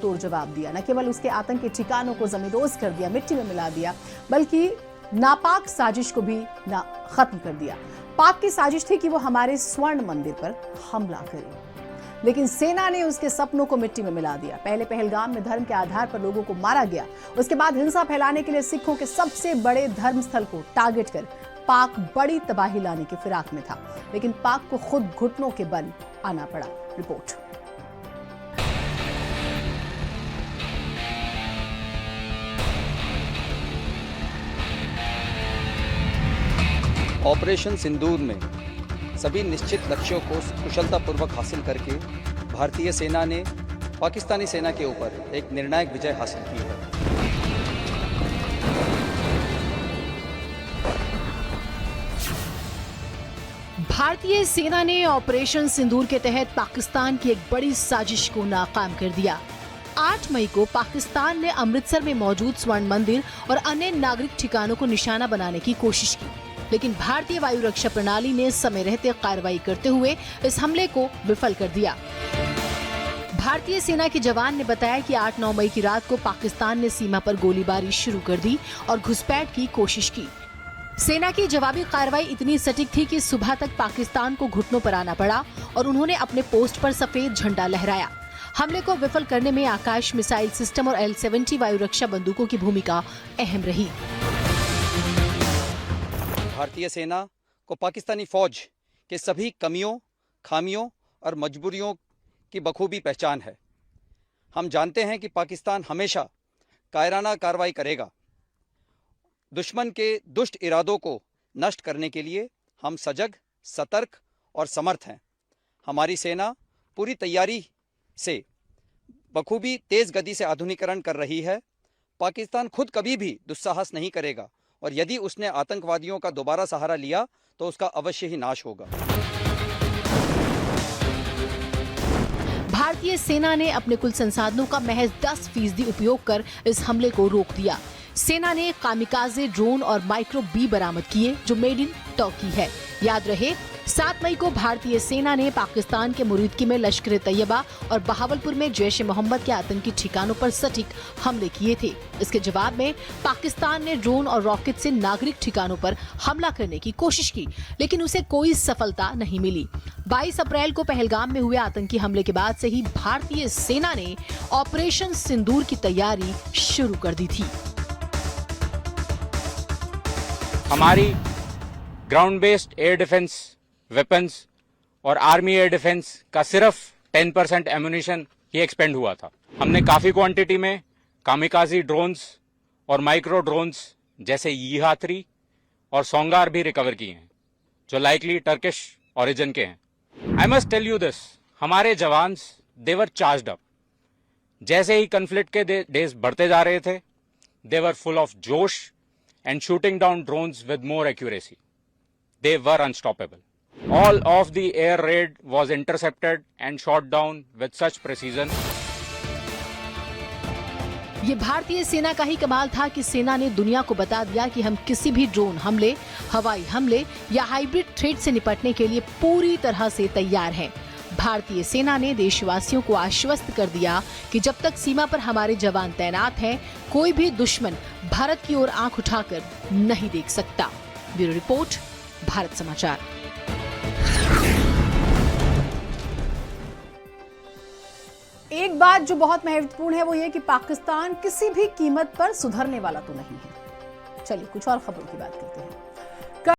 तोड़ जवाब दिया। न केवल उसके आतंकी ठिकानों को जमींदोज कर दिया, मिट्टी में मिला दिया, बल्कि नापाक साजिश को भी खत्म कर दिया। पाक की साजिश थी कि वो हमारे स्वर्ण मंदिर पर हमला करे, लेकिन सेना ने उसके सपनों को मिट्टी में मिला दिया। पहले पहलगाम में धर्म के आधार पर लोगों को मारा गया, उसके बाद हिंसा फैलाने के लिए सिखों के सबसे बड़े धर्मस्थल को टारगेट कर पाक बड़ी तबाही लाने की फिराक में था, लेकिन पाक को खुद घुटनों के बल आना पड़ा। रिपोर्ट। ऑपरेशन सिंदूर में सभी निश्चित लक्ष्यों को कुशलतापूर्वक हासिल करके भारतीय सेना ने पाकिस्तानी सेना के ऊपर एक निर्णायक विजय हासिल की है। भारतीय सेना ने ऑपरेशन सिंदूर के तहत पाकिस्तान की एक बड़ी साजिश को नाकाम कर दिया। 8 मई को पाकिस्तान ने अमृतसर में मौजूद स्वर्ण मंदिर और अन्य नागरिक ठिकानों को निशाना बनाने की कोशिश की, लेकिन भारतीय वायु रक्षा प्रणाली ने समय रहते कार्रवाई करते हुए इस हमले को विफल कर दिया। भारतीय सेना के जवान ने बताया कि 8-9 मई की रात को पाकिस्तान ने सीमा पर गोलीबारी शुरू कर दी और घुसपैठ की कोशिश की। सेना की जवाबी कार्रवाई इतनी सटीक थी कि सुबह तक पाकिस्तान को घुटनों पर आना पड़ा और उन्होंने अपने पोस्ट पर सफेद झंडा लहराया। हमले को विफल करने में आकाश मिसाइल सिस्टम और L-70 वायु रक्षा बंदूकों की भूमिका अहम रही। भारतीय सेना को पाकिस्तानी फौज के सभी कमियों, खामियों और मजबूरियों की बखूबी पहचान है। हम जानते हैं कि पाकिस्तान हमेशा कायराना कार्रवाई करेगा। दुश्मन के दुष्ट इरादों को नष्ट करने के लिए हम सजग, सतर्क और समर्थ हैं। हमारी सेना पूरी तैयारी से बखूबी तेज गति से आधुनिकीकरण कर रही है। पाकिस्तान खुद कभी भी दुस्साहस नहीं करेगा और यदि उसने आतंकवादियों का दोबारा सहारा लिया तो उसका अवश्य ही नाश होगा। भारतीय सेना ने अपने कुल संसाधनों का महज 10% उपयोग कर इस हमले को रोक दिया। सेना ने कामिकाजे ड्रोन और माइक्रो बी बरामद किए, जो मेड इन टर्की है। याद रहे, 7 मई को भारतीय सेना ने पाकिस्तान के मुरीदकी में लश्कर तैयबा और बहावलपुर में जैश ए मोहम्मद के आतंकी ठिकानों पर सटीक हमले किए थे। इसके जवाब में पाकिस्तान ने ड्रोन और रॉकेट से नागरिक ठिकानों पर हमला करने की कोशिश की, लेकिन उसे कोई सफलता नहीं मिली। 22 अप्रैल को पहलगाम में हुए आतंकी हमले के बाद से ही भारतीय सेना ने ऑपरेशन सिंदूर की तैयारी शुरू कर दी थी। हमारी ground based air defence weapons और आर्मी एयर डिफेंस का सिर्फ 10% एम्यूनिशन ही एक्सपेंड हुआ था। हमने काफी क्वांटिटी में कामिकाजी ड्रोन्स और माइक्रो ड्रोन्स जैसे यीहा-3 और सोंगार भी रिकवर किए हैं, जो लाइकली टर्किश ओरिजिन के हैं। I must tell you this, हमारे jawans they were charged up. जैसे ही कन्फ्लिक्ट के डेज बढ़ते जा रहे थे, दे वर फुल ऑफ जोश and shooting down drones with more accuracy. They were unstoppable. All of the air raid was intercepted and shot down with such precision. ये भारतीय सेना का ही कमाल था कि सेना ने दुनिया को बता दिया कि हम किसी भी ड्रोन हमले, हवाई हमले या हाइब्रिड थ्रेट से निपटने के लिए पूरी तरह से तैयार हैं। भारतीय सेना ने देशवासियों को आश्वस्त कर दिया कि जब तक सीमा पर हमारे जवान तैनात हैं, कोई भी दुश्मन भारत की ओर आंख उठाकर नहीं देख सकता। ब्यूरो रिपोर्ट, भारत समाचार। एक बात जो बहुत महत्वपूर्ण है वो ये कि पाकिस्तान किसी भी कीमत पर सुधरने वाला तो नहीं है। चलिए कुछ और खबरों की बात करते हैं।